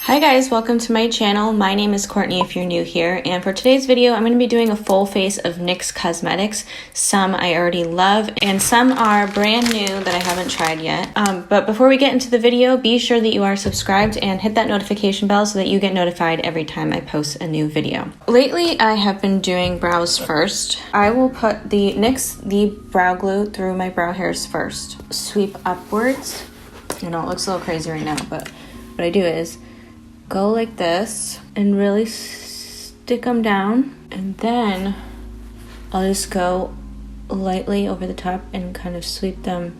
Hi guys, welcome to my channel. My name is Courtney if you're new here, and for today's video I'm going to be doing a full face of NYX cosmetics. Some I already love and some are brand new that I haven't tried yet. But before we get into the video, be sure that you are subscribed and hit that notification bell so that you get notified every time I post a new video. Lately I have been doing brows first. I will put the NYX brow glue through my brow hairs first. Sweep upwards. I know it looks a little crazy right now, but what I do is go like this and really stick them down, and then I'll just go lightly over the top and kind of sweep them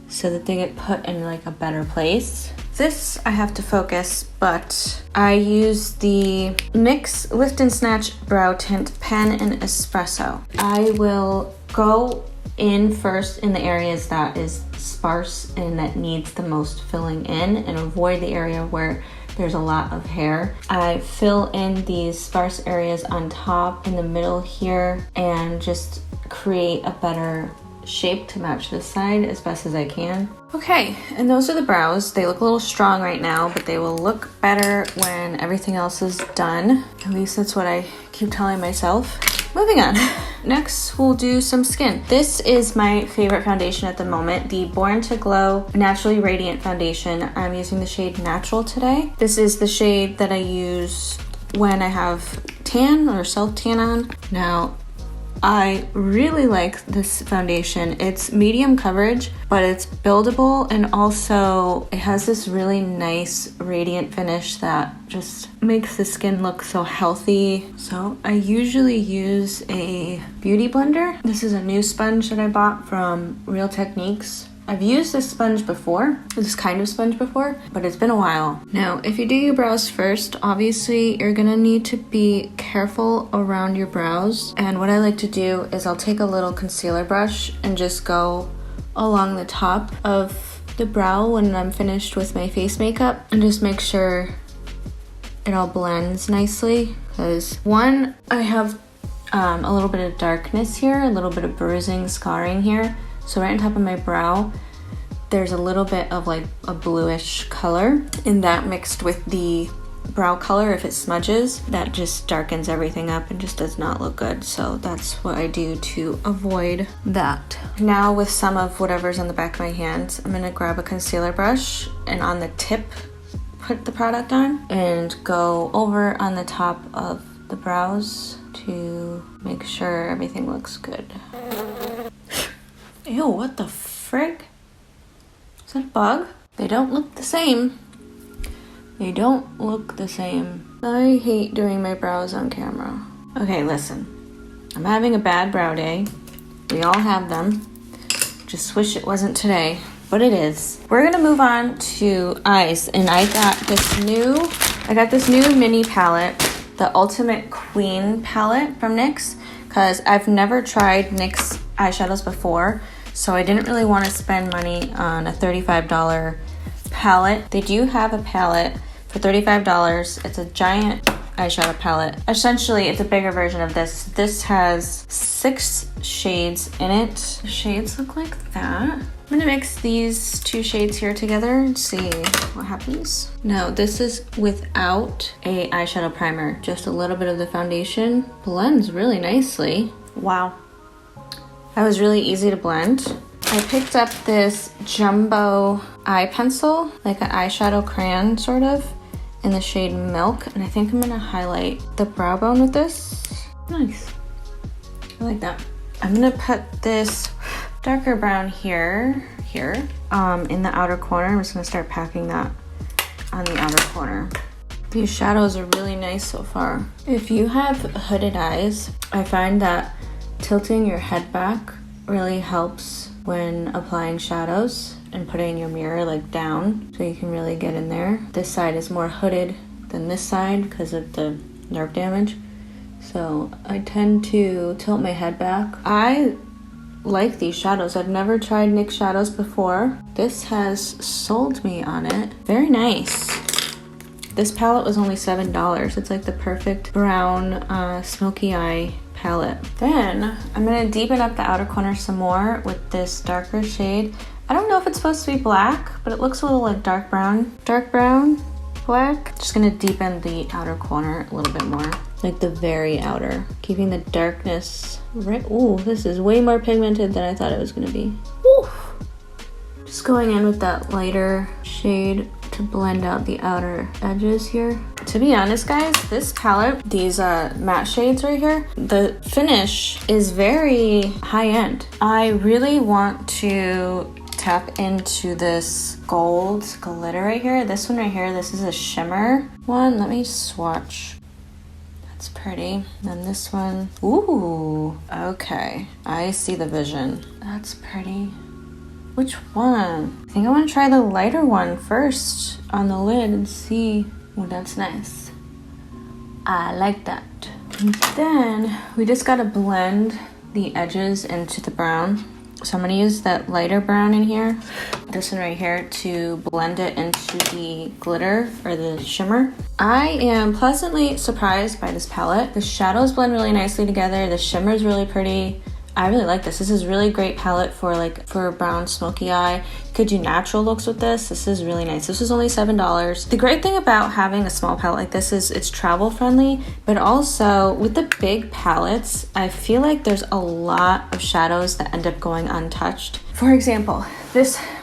so that they get put in like a better place. This I have to focus, but I use the NYX Lift and Snatch Brow Tint Pen and Espresso. I will go in first in the areas that is sparse and that needs the most filling in, and avoid the area where there's a lot of hair. I fill in these sparse areas on top, in the middle here, and just create a better shape to match this side as best as I can. Okay, and those are the brows. They look a little strong right now, but they will look better when everything else is done. At least that's what I keep telling myself. Moving on. Next, we'll do some skin. This is my favorite foundation at the moment, the Born to Glow Naturally Radiant Foundation. I'm using the shade Natural today. This is the shade that I use when I have tan or self-tan on. Now, I really like this foundation. It's medium coverage, but it's buildable, and also it has this really nice radiant finish that just makes the skin look so healthy. So I usually use a beauty blender. This is a new sponge that I bought from Real Techniques. I've used this sponge before, this kind of sponge before, but it's been a while. Now, if you do your brows first, obviously you're gonna need to be careful around your brows. And what I like to do is I'll take a little concealer brush and just go along the top of the brow when I'm finished with my face makeup, and just make sure it all blends nicely. Because one, I have a little bit of darkness here, a little bit of bruising, scarring here. So right on top of my brow, there's a little bit of like a bluish color, and that mixed with the brow color, if it smudges, that just darkens everything up and just does not look good. So that's what I do to avoid that. Now with some of whatever's on the back of my hand, I'm gonna grab a concealer brush and on the tip, put the product on and go over on the top of the brows to make sure everything looks good. Ew, what the frick? Is that a bug? They don't look the same. They don't look the same. I hate doing my brows on camera. Okay, listen. I'm having a bad brow day. We all have them. Just wish it wasn't today, but it is. We're gonna move on to eyes, and I got this new mini palette, the Ultimate Queen palette from NYX, because I've never tried NYX eyeshadows before. So I didn't really want to spend money on a $35 palette. They do have a palette for $35. It's a giant eyeshadow palette. Essentially, it's a bigger version of this. This has 6 shades in it. The shades look like that. I'm gonna mix these 2 shades here together and see what happens. No, this is without a eyeshadow primer. Just a little bit of the foundation. Blends really nicely. Wow. That was really easy to blend. I picked up this jumbo eye pencil, like an eyeshadow crayon sort of, in the shade Milk, and I think I'm gonna highlight the brow bone with this. Nice. I like that. I'm gonna put this darker brown here, in the outer corner. I'm just gonna start packing that on the outer corner. These shadows are really nice so far. If you have hooded eyes, I find that tilting your head back really helps when applying shadows and putting your mirror like down so you can really get in there. This side is more hooded than this side because of the nerve damage. So I tend to tilt my head back. I like these shadows. I've never tried NYX shadows before. This has sold me on it. Very nice. This palette was only $7. It's like the perfect brown smoky eye palette. Then I'm gonna deepen up the outer corner some more with this darker shade. I don't know if it's supposed to be black, but it looks a little like dark brown. Dark brown black. Just gonna deepen the outer corner a little bit more, like the very outer, keeping the darkness right. Ooh, this is way more pigmented than I thought it was gonna be. Ooh. Just going in with that lighter shade to blend out the outer edges here. To be honest, guys, this palette, these matte shades right here, the finish is very high-end. I really want to tap into this gold glitter right here. This one right here, this is a shimmer one. Let me swatch. That's pretty. And then this one, ooh, okay. I see the vision. That's pretty. Which one? I think I want to try the lighter one first on the lid and see. Oh, that's nice. I like that. And then we just gotta blend the edges into the brown. So I'm gonna use that lighter brown in here, this one right here, to blend it into the glitter or the shimmer. I am pleasantly surprised by this palette. The shadows blend really nicely together. The shimmer is really pretty. I really like this. This is really great palette for a brown smoky eye. You could do natural looks with this. This is really nice. This was only $7. The great thing about having a small palette like this is it's travel friendly, but also with the big palettes, I feel like there's a lot of shadows that end up going untouched. For example,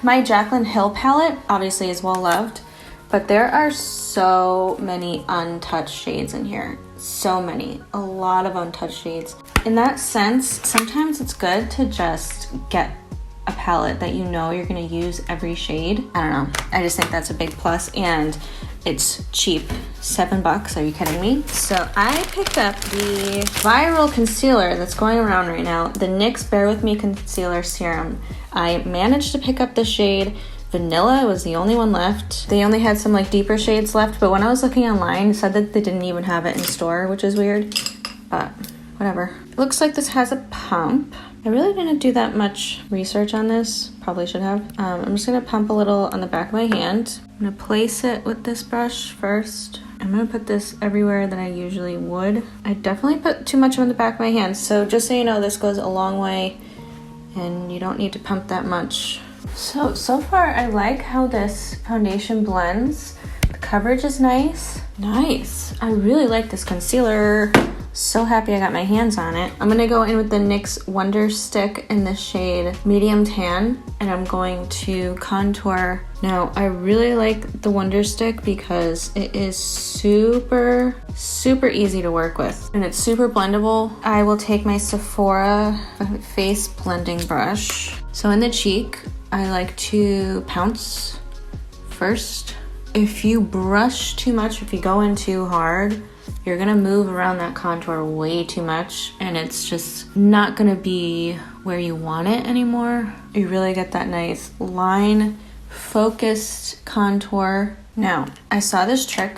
my Jaclyn Hill palette obviously is well loved, but there are so many untouched shades in here. So many, a lot of untouched shades. In that sense, sometimes it's good to just get a palette that you know you're gonna use every shade. I don't know, I just think that's a big plus, and it's cheap. $7, are you kidding me? So I picked up the viral concealer that's going around right now, the NYX Bear With Me Concealer Serum. I managed to pick up the shade Vanilla. Was the only one left. They only had some like deeper shades left, but when I was looking online, it said that they didn't even have it in store, which is weird, but whatever. It looks like this has a pump. I really didn't do that much research on this. Probably should have. I'm just gonna pump a little on the back of my hand. I'm gonna place it with this brush first. I'm gonna put this everywhere that I usually would. I definitely put too much on the back of my hand, so just so you know, this goes a long way and you don't need to pump that much. So far I like how this foundation blends. The coverage is nice. Nice. I really like this concealer. So happy I got my hands on it. I'm gonna go in with the NYX Wonder Stick in the shade Medium Tan, and I'm going to contour. Now, I really like the Wonder Stick because it is super easy to work with, and it's super blendable. I will take my Sephora face blending brush. So in the cheek, I like to pounce first. If you brush too much, if you go in too hard, you're gonna move around that contour way too much, and it's just not gonna be where you want it anymore. You really get that nice line focused contour. Now, I saw this trick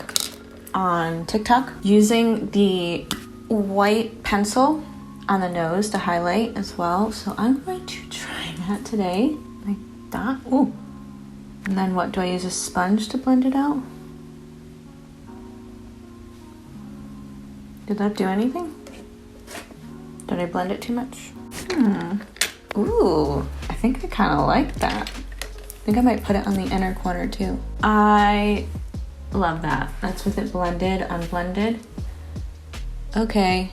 on TikTok using the white pencil on the nose to highlight as well. So I'm going to try that today, like that. Ooh. And then what, do I use a sponge to blend it out? Did that do anything? Did I blend it too much? Ooh, I think I kind of like that. I think I might put it on the inner corner too. I love that. That's with it blended, unblended. Okay.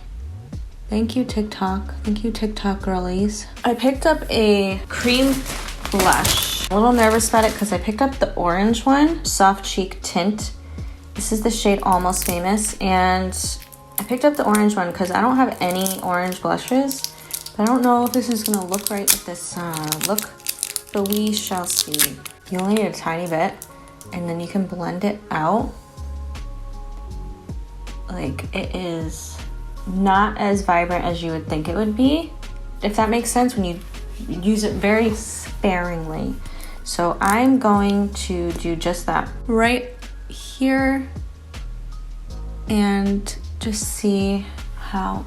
Thank you, TikTok. Thank you, TikTok girlies. I picked up a cream blush. A little nervous about it because I picked up the orange one, Soft Cheek Tint. This is the shade Almost Famous, and I picked up the orange one because I don't have any orange blushes. But I don't know if this is gonna look right with this look, but we shall see. You only need a tiny bit, and then you can blend it out. Like, it is not as vibrant as you would think it would be, if that makes sense, when you use it very sparingly. So I'm going to do just that right here and just see how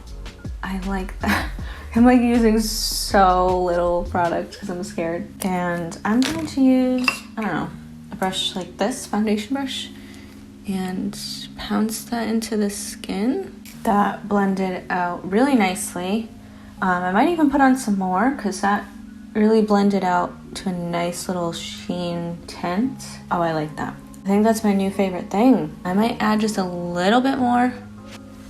I like that. I'm like using so little product because I'm scared. And I'm going to use, I don't know, a brush like this, foundation brush, and pounce that into the skin. That blended out really nicely. I might even put on some more because that really blended out to a nice little sheen tint. Oh, I like that. I think that's my new favorite thing. I might add just a little bit more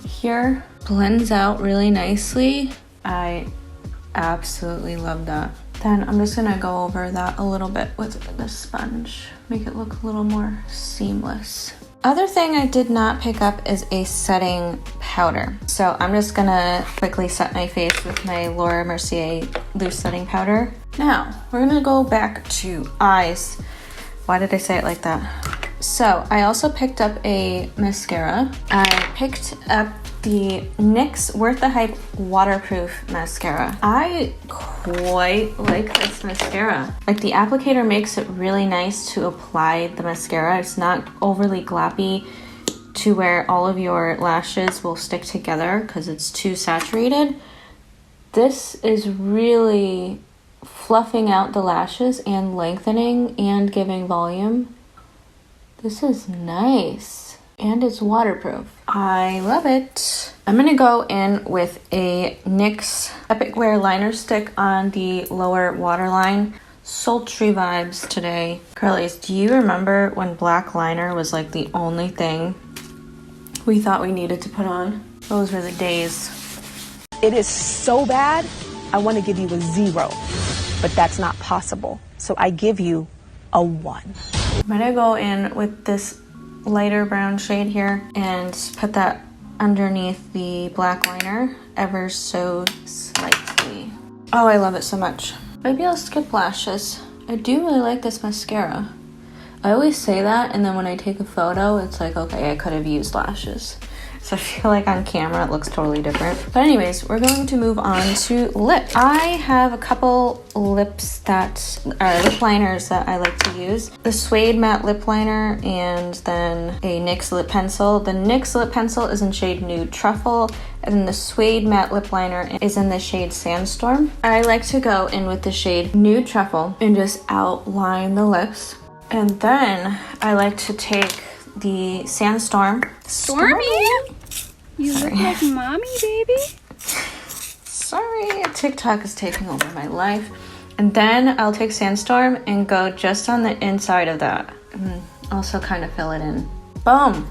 here. Blends out really nicely. I absolutely love that. Then I'm just gonna go over that a little bit with the sponge. Make it look a little more seamless. Other thing I did not pick up is a setting powder. So I'm just gonna quickly set my face with my Laura Mercier loose setting powder. Now, we're gonna go back to eyes. Why did I say it like that? So I also picked up a mascara. I picked up the NYX Worth the Hype Waterproof Mascara. I quite like this mascara. Like, the applicator makes it really nice to apply the mascara. It's not overly gloppy to where all of your lashes will stick together because it's too saturated. This is really fluffing out the lashes and lengthening and giving volume. This is nice. And it's waterproof. I love it. I'm gonna go in with a NYX Epic Wear liner stick on the lower waterline. Sultry vibes today. Curlies, do you remember when black liner was like the only thing we thought we needed to put on? Those were the days. It is so bad, I want to give you a 0, but that's not possible. So I give you a 1. I'm gonna go in with this lighter brown shade here and put that underneath the black liner ever so slightly. Oh, I love it so much. Maybe I'll skip lashes. I do really like this mascara. I always say that, and then when I take a photo, it's like, okay, I could have used lashes. So I feel like on camera it looks totally different. But anyways, we're going to move on to lip. I have a couple lips that are lip liners that I like to use. The Suede matte lip liner and then a NYX lip pencil. The NYX lip pencil is in shade Nude Truffle, and then the Suede matte lip liner is in the shade Sandstorm. I like to go in with the shade Nude Truffle and just outline the lips. And then I like to take the Sandstorm. Stormy? You Sorry. look like mommy, baby. Sorry, TikTok is taking over my life. And then I'll take Sandstorm and go just on the inside of that. And also kind of fill it in. Boom.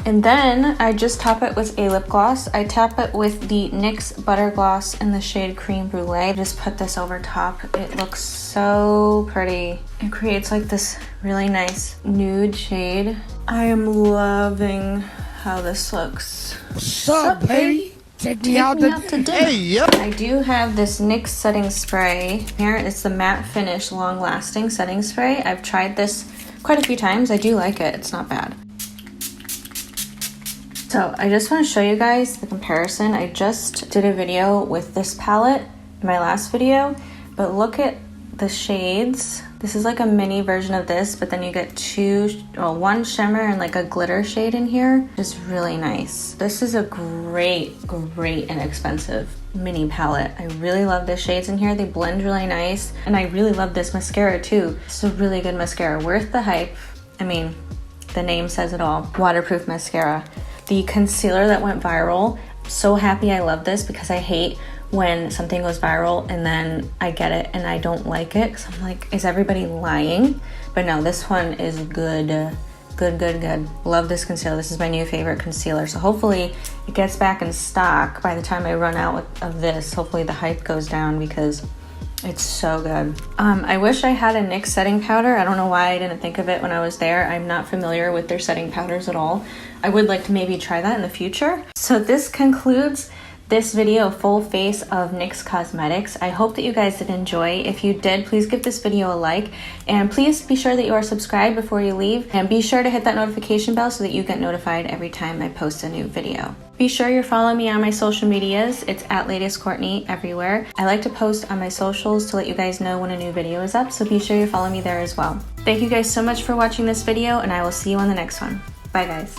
And then I just top it with a lip gloss. I tap it with the NYX Butter Gloss in the shade Creme Brulee. Just put this over top. It looks so pretty. It creates like this really nice nude shade. I am loving how this looks. What's up, baby? Take me out to dinner. Hey, yep. I do have this NYX setting spray. Here it's the matte finish long lasting setting spray. I've tried this quite a few times. I do like it. It's not bad. So I just want to show you guys the comparison. I just did a video with this palette in my last video, but look at the shades. This is like a mini version of this, but then you get one shimmer and like a glitter shade in here. Just really nice. This is a great inexpensive mini palette. I really love the shades in here. They blend really nice. And I really love this mascara too. It's a really good mascara. Worth the hype. I mean, the name says it all. Waterproof mascara. The concealer that went viral. So happy I love this because I hate when something goes viral and then I get it and I don't like it because I'm like, is everybody lying? But no, this one is good. Good. Love this concealer. This is my new favorite concealer. So hopefully it gets back in stock by the time I run out of this. Hopefully the hype goes down because it's so good. I wish I had a NYX setting powder. I don't know why I didn't think of it when I was there. I'm not familiar with their setting powders at all. I would like to maybe try that in the future. So this concludes this video, full face of NYX Cosmetics. I hope that you guys did enjoy. If you did, please give this video a like, and please be sure that you are subscribed before you leave, and be sure to hit that notification bell so that you get notified every time I post a new video. Be sure you're following me on my social medias. It's @LatestCourtney everywhere. I like to post on my socials to let you guys know when a new video is up, so be sure you follow me there as well. Thank you guys so much for watching this video, and I will see you on the next one. Bye guys.